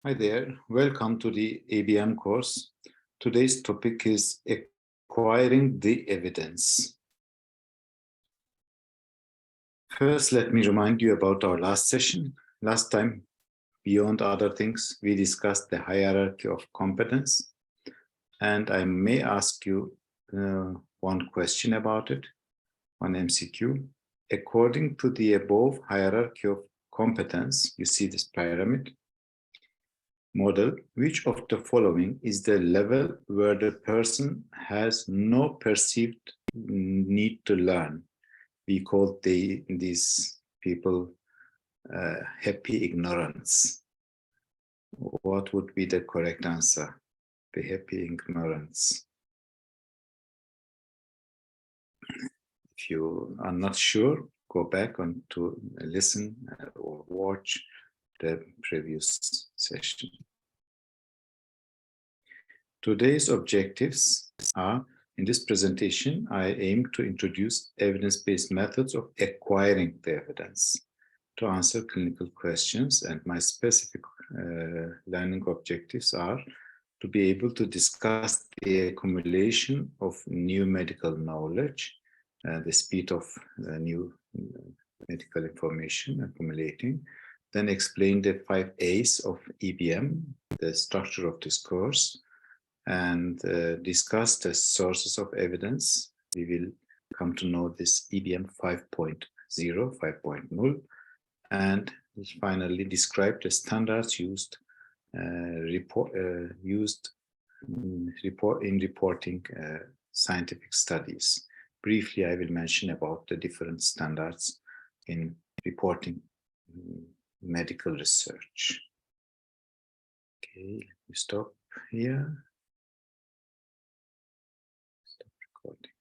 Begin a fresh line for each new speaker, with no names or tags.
Hi there, welcome to the ABM course. Today's topic is acquiring the evidence. First, let me remind you about our last session. Last time, beyond other things, we discussed the hierarchy of competence. And I may ask you one question about it, one MCQ. According to the above hierarchy of competence, you see this pyramid model, which of the following is the level where the person has no perceived need to learn? We call these people happy ignorance. What would be the correct answer? The happy ignorance. If you are not sure, go back on to listen or watch the previous session. Today's objectives are, in this presentation, I aim to introduce evidence-based methods of acquiring the evidence to answer clinical questions, and my specific learning objectives are to be able to discuss the accumulation of new medical knowledge, the speed of new medical information accumulating, then explain the 5 A's of EBM, the structure of this course, and discuss the sources of evidence. We will come to know this EBM 5.0, 5.0, and finally describe the standards used in reporting scientific studies. Briefly, I will mention about the different standards in reporting medical research. Okay, let me stop here. Stop recording.